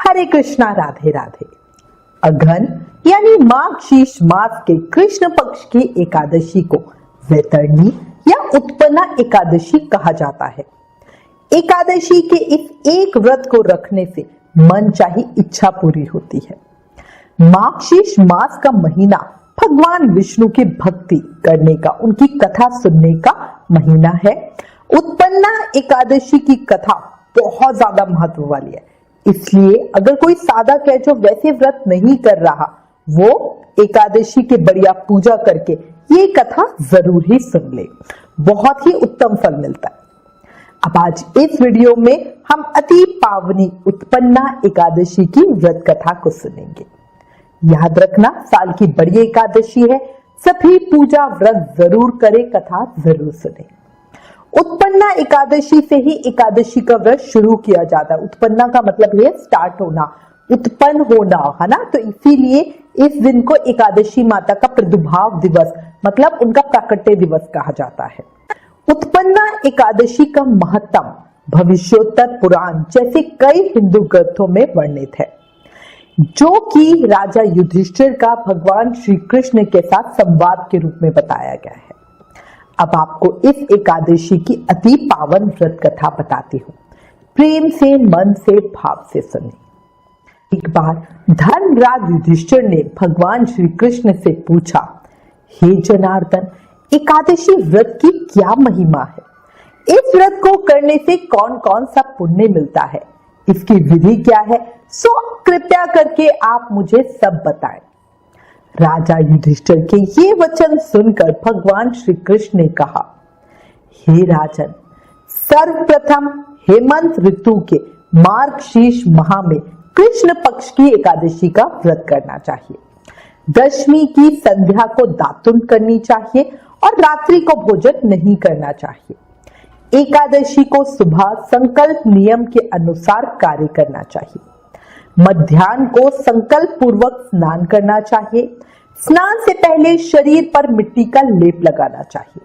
हरे कृष्णा, राधे राधे। अघन यानी माघ शीर्ष मास के कृष्ण पक्ष की एकादशी को वैतरणी या उत्पन्ना एकादशी कहा जाता है। एकादशी के इस एक व्रत को रखने से मन चाही इच्छा पूरी होती है। माघ शीर्ष मास का महीना भगवान विष्णु की भक्ति करने का, उनकी कथा सुनने का महीना है। उत्पन्ना एकादशी की कथा बहुत ज्यादा महत्व वाली है, इसलिए अगर कोई सादा कह जो वैसे व्रत नहीं कर रहा, वो एकादशी की बढ़िया पूजा करके ये कथा जरूर ही सुन ले, बहुत ही उत्तम फल मिलता है। अब आज इस वीडियो में हम अति पावनी उत्पन्ना एकादशी की व्रत कथा को सुनेंगे। याद रखना, साल की बड़ी एकादशी है, सभी पूजा व्रत जरूर करें, कथा जरूर सुने। उत्पन्ना एकादशी से ही एकादशी का व्रत शुरू किया जाता है। उत्पन्ना का मतलब है स्टार्ट होना, उत्पन्न होना, है ना। तो इसीलिए इस दिन को एकादशी माता का प्रादुर्भाव दिवस मतलब उनका प्राकट्य दिवस कहा जाता है। उत्पन्ना एकादशी का महत्व भविष्योत्तर पुराण जैसे कई हिंदू ग्रंथों में वर्णित है, जो कि राजा युधिष्ठिर का भगवान श्री कृष्ण के साथ संवाद के रूप में बताया गया है। अब आपको इस एकादशी की अति पावन व्रत कथा बताती हूँ। प्रेम से, मन से, भाव से सुने। एक बार धर्मराज युधिष्ठिर ने भगवान श्री कृष्ण से पूछा, हे जनार्दन, एकादशी व्रत की क्या महिमा है? इस व्रत को करने से कौन कौन सा पुण्य मिलता है? इसकी विधि क्या है? सो कृपया करके आप मुझे सब बताएं। राजा युधिष्ठिर के ये वचन सुनकर भगवान श्री कृष्ण ने कहा, हे राजन, सर्वप्रथम हेमंत ऋतु के मार्गशीर्ष माह में कृष्ण पक्ष की एकादशी का व्रत करना चाहिए। दशमी की संध्या को दातुन करनी चाहिए और रात्रि को भोजन नहीं करना चाहिए। एकादशी को सुबह संकल्प नियम के अनुसार कार्य करना चाहिए। मध्याह्न को संकल्प पूर्वक स्नान करना चाहिए। स्नान से पहले शरीर पर मिट्टी का लेप लगाना चाहिए।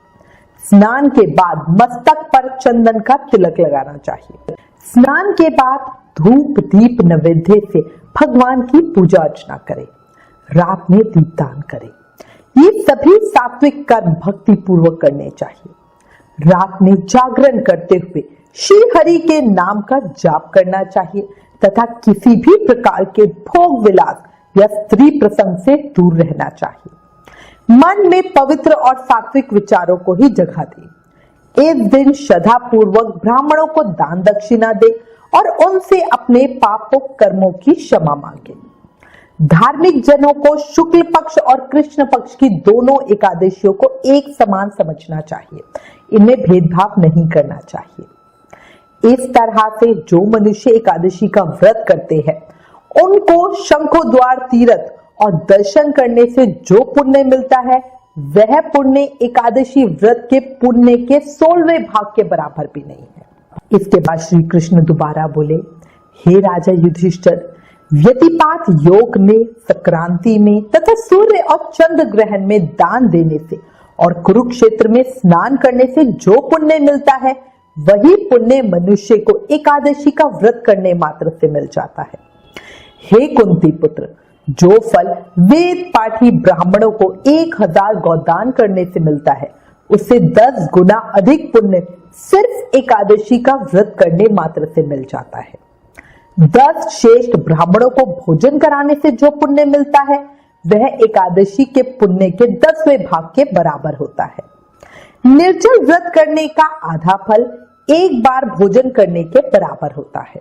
स्नान के बाद मस्तक पर चंदन का तिलक लगाना चाहिए। स्नान के बाद धूप दीप नैवेद्य से भगवान की पूजा अर्चना करें। रात में दीपदान करें। ये सभी सात्विक कर्म भक्ति पूर्वक करने चाहिए। रात में जागरण करते हुए श्री हरि के नाम का जाप करना चाहिए तथा किसी भी प्रकार के भोग विलास या स्त्री प्रसंग से दूर रहना चाहिए। मन में पवित्र और सात्विक विचारों को ही जगह दे। इस दिन श्रद्धा पूर्वक ब्राह्मणों को दान दक्षिणा दे और उनसे अपने पापों कर्मों की क्षमा मांगे। धार्मिक जनों को शुक्ल पक्ष और कृष्ण पक्ष की दोनों एकादशियों को एक समान समझना चाहिए। इनमें भेदभाव नहीं करना चाहिए। इस तरह से जो मनुष्य एकादशी का व्रत करते हैं, उनको शंखो द्वार तीर्थ और दर्शन करने से जो पुण्य मिलता है, वह पुण्य एकादशी व्रत के पुण्य के 16वें भाग के बराबर भी नहीं है। इसके बाद श्री कृष्ण दोबारा बोले, हे राजा युधिष्ठिर, व्यतिपात योग में, संक्रांति में तथा सूर्य और चंद्र ग्रहण में दान देने से और कुरुक्षेत्र में स्नान करने से जो पुण्य मिलता है, वही पुण्य मनुष्य को एकादशी का व्रत करने मात्र से मिल जाता है। हे कुंती पुत्र, जो फल वेद पाठी ब्राह्मणों को 1000 गौदान करने से मिलता है, उससे 10 गुना अधिक पुण्य सिर्फ एकादशी का व्रत करने मात्र से मिल जाता है। 10 श्रेष्ठ ब्राह्मणों को भोजन कराने से जो पुण्य मिलता है, वह एकादशी के पुण्य के 10वें भाग के बराबर होता है। निर्जल व्रत करने का आधा फल एक बार भोजन करने के बराबर होता है।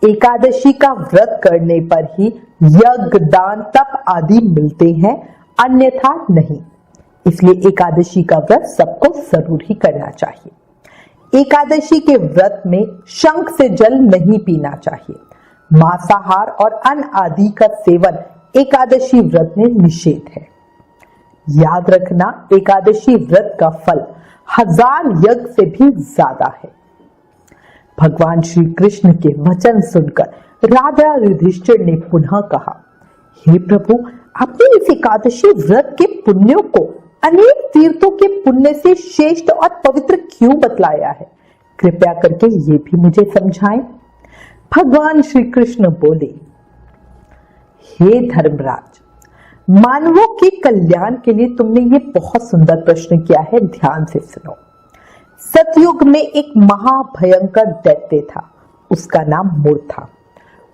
एकादशी का व्रत करने पर ही यज्ञ, दान, तप आदि मिलते हैं, अन्यथा नहीं। इसलिए एकादशी का व्रत सबको जरूर ही करना चाहिए। एकादशी के व्रत में शंख से जल नहीं पीना चाहिए। मांसाहार और अन्न आदि का सेवन एकादशी व्रत में निषेध है। याद रखना, एकादशी व्रत का फल 1000 यज्ञ से भी ज्यादा है। भगवान श्री कृष्ण के वचन सुनकर राजा युधिष्ठिर ने पुनः कहा, हे प्रभु, आपने इस एकादशी व्रत के पुण्यों को अनेक तीर्थों के पुण्य से श्रेष्ठ और पवित्र क्यों बतलाया है? कृपया करके ये भी मुझे समझाएं। भगवान श्री कृष्ण बोले, हे धर्मराज, मानवों के कल्याण के लिए तुमने ये बहुत सुंदर प्रश्न किया है, ध्यान से सुनो। सतयुग में एक महाभयंकर दैत्य था, उसका नाम मुर था।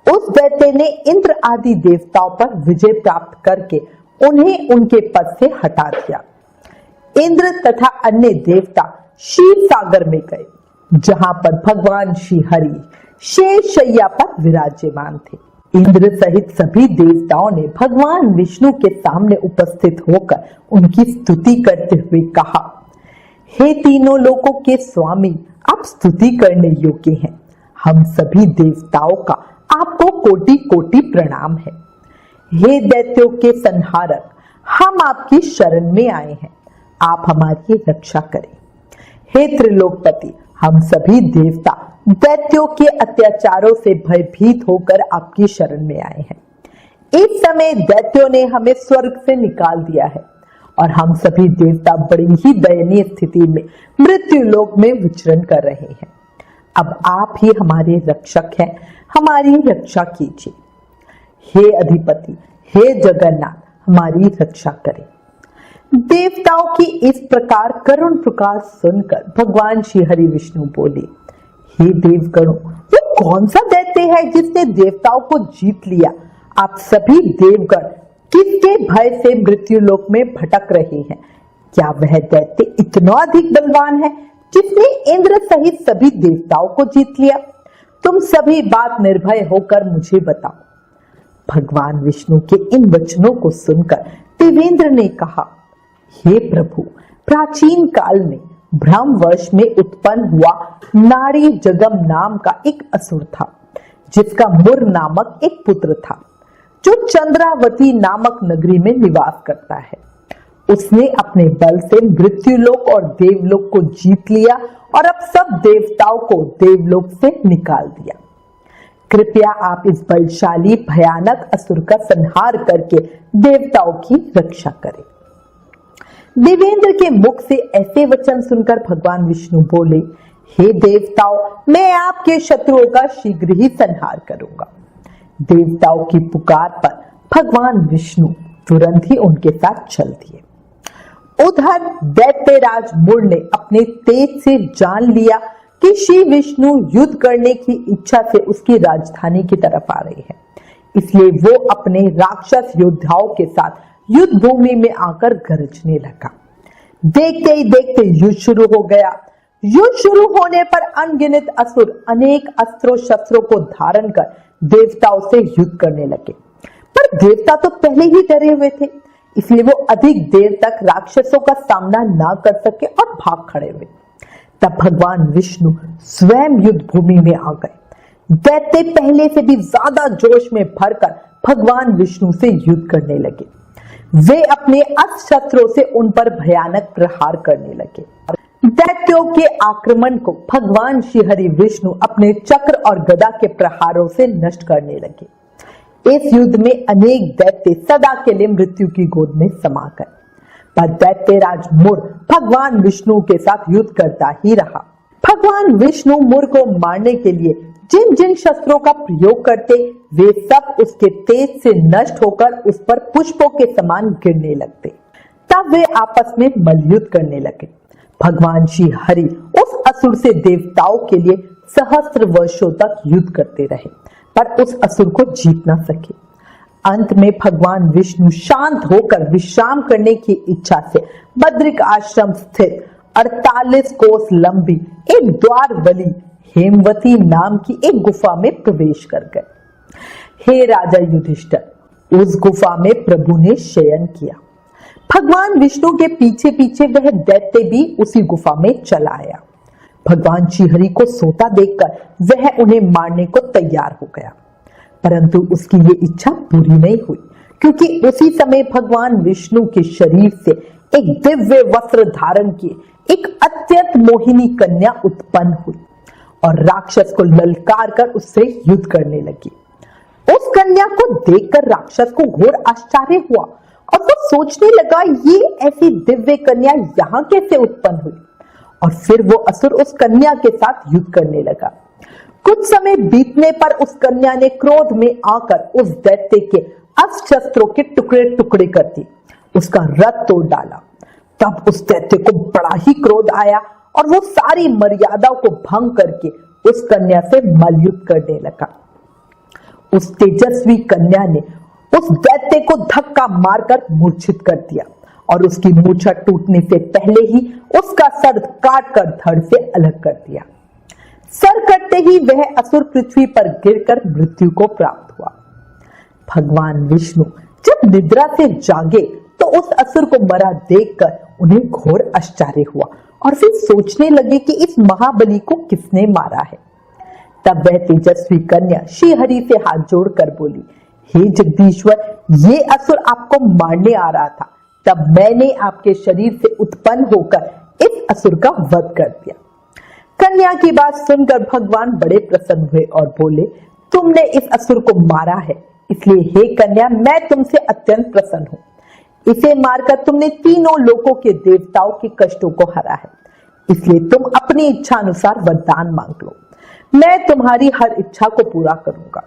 उस दैत्य ने इंद्र आदि देवताओं पर विजय प्राप्त करके उन्हें उनके पद से हटा दिया। इंद्र तथा अन्य देवता क्षीर सागर में गए, जहां पर भगवान श्री हरि शेष शैया पर विराजमान थे। इंद्र सहित सभी देवताओं ने भगवान विष्णु के सामने उपस्थित होकर उनकी स्तुति करते हुए कहा, हे तीनों लोकों के स्वामी, आप स्तुति करने योग्य हैं। हम सभी देवताओं का आपको कोटि कोटि प्रणाम है। हे दैत्यों के संहारक, हम आपकी शरण में आए हैं, आप हमारी रक्षा करें। हे त्रिलोकपति, हम सभी देवता दैत्यों के अत्याचारों से भयभीत होकर आपकी शरण में आए हैं। इस समय दैत्यों ने हमें स्वर्ग से निकाल दिया है और हम सभी देवता बड़ी ही दयनीय स्थिति में मृत्यु लोक में विचरण कर रहे हैं। अब आप ही हमारे रक्षक हैं, हमारी रक्षा कीजिए। हे अधिपति, हे जगन्नाथ, हमारी रक्षा करें। देवताओं की इस प्रकार करुण पुकार सुनकर भगवान श्री हरि विष्णु बोले, हे देवगणों, वो कौन सा दैत्य है जिसने देवताओं को जीत लिया? आप सभी देवगण किसके भय से मृत्यु लोक में भटक रहे हैं? क्या वह दैत्य इतना अधिक बलवान है जिसने इंद्र सहित सभी देवताओं को जीत लिया? तुम सभी बात निर्भय होकर मुझे बताओ। भगवान विष्णु के इन वचनों को सुनकर देवेंद्र ने कहा, हे प्रभु, प्राचीन काल में ब्रह्मवर्ष में उत्पन्न हुआ नारी जगम नाम का एक असुर था, जिसका मुर नामक एक पुत्र था, जो चंद्रावती नामक नगरी में निवास करता है। उसने अपने बल से मृत्युलोक और देवलोक को जीत लिया और अब सब देवताओं को देवलोक से निकाल दिया। कृपया आप इस बलशाली भयानक असुर का संहार करके देवताओं की रक्षा करें। देवेंद्र के मुख से ऐसे वचन सुनकर भगवान विष्णु बोले, हे देवताओं, मैं आपके शत्रुओं का शीघ्र ही संहार करूंगा। देवताओं की पुकार पर भगवान विष्णु तुरंत ही उनके साथ चल दिए। उधर दैत्यराज मुर ने अपने तेज से जान लिया कि श्री विष्णु युद्ध करने की इच्छा से उसकी राजधानी की तरफ आ रहे हैं, इसलिए वो अपने राक्षस योद्धाओं के साथ युद्ध भूमि में आकर गरजने लगा। देखते ही देखते युद्ध शुरू हो गया। युद्ध शुरू होने पर अनगिनत असुर अनेक अस्त्रों शस्त्रों को धारण कर देवताओं से युद्ध करने लगे, पर देवता तो पहले ही डरे हुए थे, इसलिए वो अधिक देर तक राक्षसों का सामना ना कर सके और भाग खड़े हुए। तब भगवान विष्णु स्वयं युद्ध भूमि में आ गए। दैत्य पहले से भी ज्यादा जोश में भरकर भगवान विष्णु से युद्ध करने लगे। वे अपने अस्त्र शस्त्रों से उन पर भयानक प्रहार करने लगे। दैत्यों के आक्रमण को भगवान श्री हरि विष्णु अपने चक्र और गदा के प्रहारों से नष्ट करने लगे। इस युद्ध में अनेक दैत्य सदा के लिए मृत्यु की गोद में समा गए, पर दैत्यराज मुर भगवान विष्णु के साथ युद्ध करता ही रहा। भगवान विष्णु मुर को मारने के लिए जिन जिन शस्त्रों का प्रयोग करते, वे सब उसके तेज से नष्ट होकर उस पर पुष्पों के समान गिरने लगते। तब वे आपस में मल्लयुद्ध करने लगे। भगवान श्री हरि उस असुर से देवताओं के लिए सहस्त्र वर्षों तक युद्ध करते रहे, पर उस असुर को जीत ना सके। अंत में भगवान विष्णु शांत होकर विश्राम करने की इच्छा से बद्रिक आश्रम स्थित 48 कोस लंबी एक द्वार वाली हेमवती नाम की एक गुफा में प्रवेश कर गए। हे राजा युधिष्ठिर, उस गुफा में प्रभु ने शयन किया। भगवान विष्णु के पीछे पीछे वह दैत्य भी उसी गुफा में चला आया। भगवान श्री हरि को सोता देखकर वह उन्हें मारने को तैयार हो गया, परंतु उसकी ये इच्छा पूरी नहीं हुई, क्योंकि उसी समय भगवान विष्णु के शरीर से एक दिव्य वस्त्र धारण किए एक अत्यंत मोहिनी कन्या उत्पन्न हुई और राक्षस को ललकार कर उससे युद्ध करने लगी। उस कन्या को देखकर राक्षस को घोर आश्चर्य हुआ और वो सोचने लगा, ये ऐसी दिव्य कन्या यहाँ कैसे उत्पन्न हुई? और फिर वो असुर उस कन्या के साथ युद्ध करने लगा। कुछ समय बीतने पर उस कन्या ने क्रोध में आकर उस दैत्य के अस्त्र शस्त्रों के टुकड़े टुकड़े कर दिए, उसका रथ तोड़ डाला। तब उस दैत्य को बड़ा ही क्रोध आया और वो सारी मर्यादाओं को भंग करके उस कन्या से मल्लयुद्ध करने लगा। उस तेजस्वी कन्या ने उस दैत्य को धक्का मारकर मूर्छित कर दिया और उसकी मूर्छा टूटने से पहले ही उसका सर काटकर धड़ से अलग कर दिया। सर कटते ही वह असुर पृथ्वी पर गिरकर मृत्यु को प्राप्त हुआ। भगवान विष्णु जब निद्रा से जागे तो उस असुर को मरा देखकर उन्हें घोर आश्चर्य हुआ और फिर सोचने लगे कि इस महाबली को किसने मारा है। तब वह तेजस्वी कन्या श्री हरि से हाथ जोड़कर बोली, हे जगदीश्वर, ये असुर आपको मारने आ रहा था, तब मैंने आपके शरीर से उत्पन्न होकर इस असुर का वध कर दिया। कन्या की बात सुनकर भगवान बड़े प्रसन्न हुए और बोले, तुमने इस असुर को मारा है, इसलिए हे कन्या, मैं तुमसे अत्यंत प्रसन्न हूं। इसे मारकर तुमने तीनों लोकों के देवताओं के कष्टों को हरा है, इसलिए तुम अपनी इच्छा अनुसार वरदान मांग लो, मैं तुम्हारी हर इच्छा को पूरा करूंगा।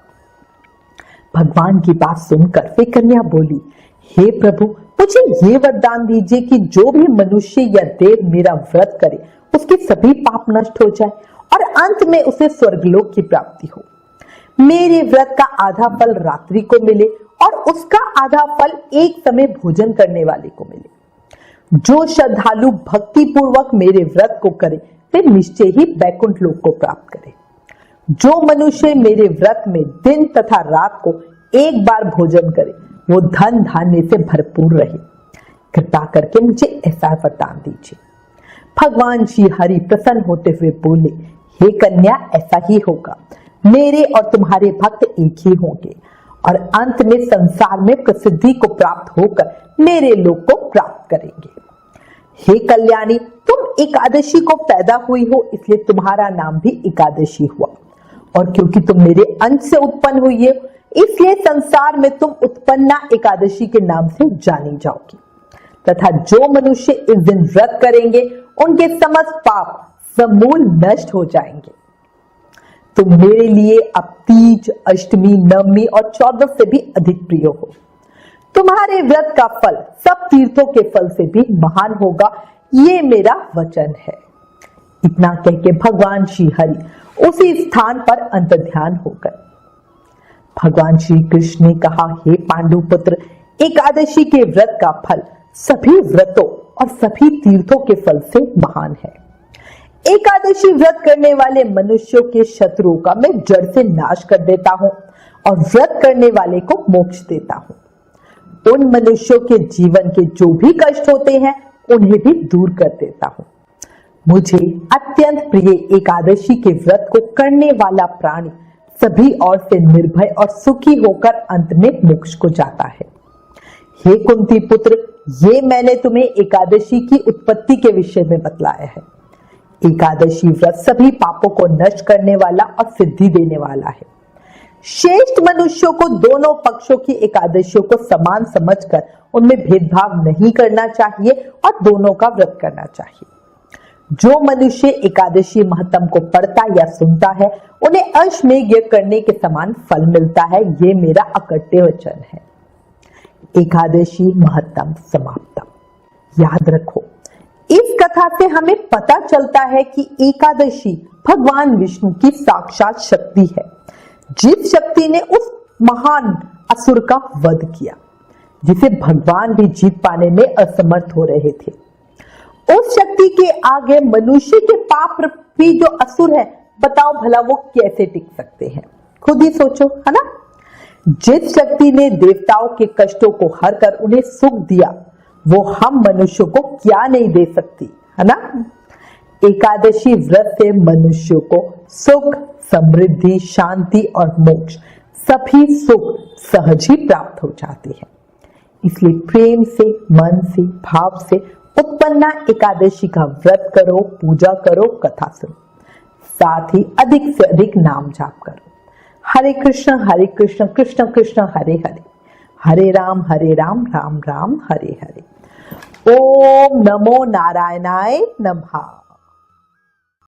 भगवान की बात सुनकर वे कन्या बोली, हे प्रभु, मुझे ये वरदान दीजिए कि जो भी मनुष्य या देव मेरा व्रत करे उसके सभी पाप नष्ट हो जाए और अंत में उसे स्वर्गलोक की प्राप्ति हो। मेरे व्रत का आधा फल रात्रि को मिले और उसका आधा फल एक समय भोजन करने वाले को मिले। जो श्रद्धालु भक्ति पूर्वक मेरे व्रत को करे वे निश्चय ही बैकुंठ लोक को प्राप्त करे। जो मनुष्य मेरे व्रत में दिन तथा रात को एक बार भोजन करे वो धन धान्य से भरपूर रहे। कृपा करके मुझे ऐसा वरदान दीजिए। भगवान श्री हरि प्रसन्न होते हुए बोले, हे कन्या, ऐसा ही होगा। मेरे और तुम्हारे भक्त एक ही होंगे और अंत में संसार में प्रसिद्धि को प्राप्त होकर मेरे लोक को प्राप्त करेंगे। हे कल्याणी, तुम एकादशी को पैदा हुई हो, इसलिए तुम्हारा नाम भी एकादशी हुआ, और क्योंकि तुम मेरे अंश से उत्पन्न हुई हो इसलिए संसार में तुम उत्पन्ना एकादशी के नाम से जानी जाओगी। तथा जो मनुष्य इस दिन व्रत करेंगे उनके समस्त पाप समूल नष्ट हो जाएंगे। तुम मेरे लिए अब तीज, अष्टमी, नवमी और 14 से भी अधिक प्रिय हो। तुम्हारे व्रत का फल सब तीर्थों के फल से भी महान होगा, ये मेरा वचन है। इतना कह के भगवान श्री हरि उसी स्थान पर अंतर्ध्यान हो गए। भगवान श्री कृष्ण ने कहा, हे पांडु पुत्र, एकादशी के व्रत का फल सभी व्रतों और सभी तीर्थों के फल से महान है। एकादशी व्रत करने वाले मनुष्यों के शत्रुओं का मैं जड़ से नाश कर देता हूं और व्रत करने वाले को मोक्ष देता हूं। उन मनुष्यों के जीवन के जो भी कष्ट होते हैं उन्हें भी दूर कर देता हूं। मुझे अत्यंत प्रिय एकादशी के व्रत को करने वाला प्राणी सभी ओर से निर्भय और सुखी होकर अंत में मोक्ष को जाता है। हे कुंती पुत्र, ये मैंने तुम्हें एकादशी की उत्पत्ति के विषय में बतलाया है। एकादशी व्रत सभी पापों को नष्ट करने वाला और सिद्धि देने वाला है। श्रेष्ठ मनुष्यों को दोनों पक्षों की एकादशियों को समान समझकर उनमें भेदभाव नहीं करना चाहिए और दोनों का व्रत करना चाहिए। जो मनुष्य एकादशी महत्म को पढ़ता या सुनता है उन्हें अश्वमेध यज्ञ करने के समान फल मिलता है, ये मेरा अकट्य वचन है। एकादशी महत्तम समाप्तम। याद रखो, इस कथा से हमें पता चलता है कि एकादशी भगवान विष्णु की साक्षात शक्ति है, जिस शक्ति ने उस महान असुर का वध किया जिसे भगवान भी जीत पाने में असमर्थ हो रहे थे। उस शक्ति के आगे मनुष्य के पाप रूपी जो असुर है, बताओ भला वो कैसे टिक सकते हैं? खुद ही सोचो, है ना। जिस शक्ति ने देवताओं के कष्टों को हर कर उन्हें सुख दिया वो हम मनुष्यों को क्या नहीं दे सकती, है ना। एकादशी व्रत से मनुष्यों को सुख, समृद्धि, शांति और मोक्ष सभी सुख सहज ही प्राप्त हो जाते हैं। इसलिए प्रेम से, मन से, भाव से उत्पन्ना एकादशी का व्रत करो, पूजा करो, कथा सुनो, साथ ही अधिक से अधिक नाम जाप करो। हरे कृष्ण कृष्ण कृष्ण हरे हरे, हरे राम राम राम हरे हरे। ओम नमो नारायणाय नमः।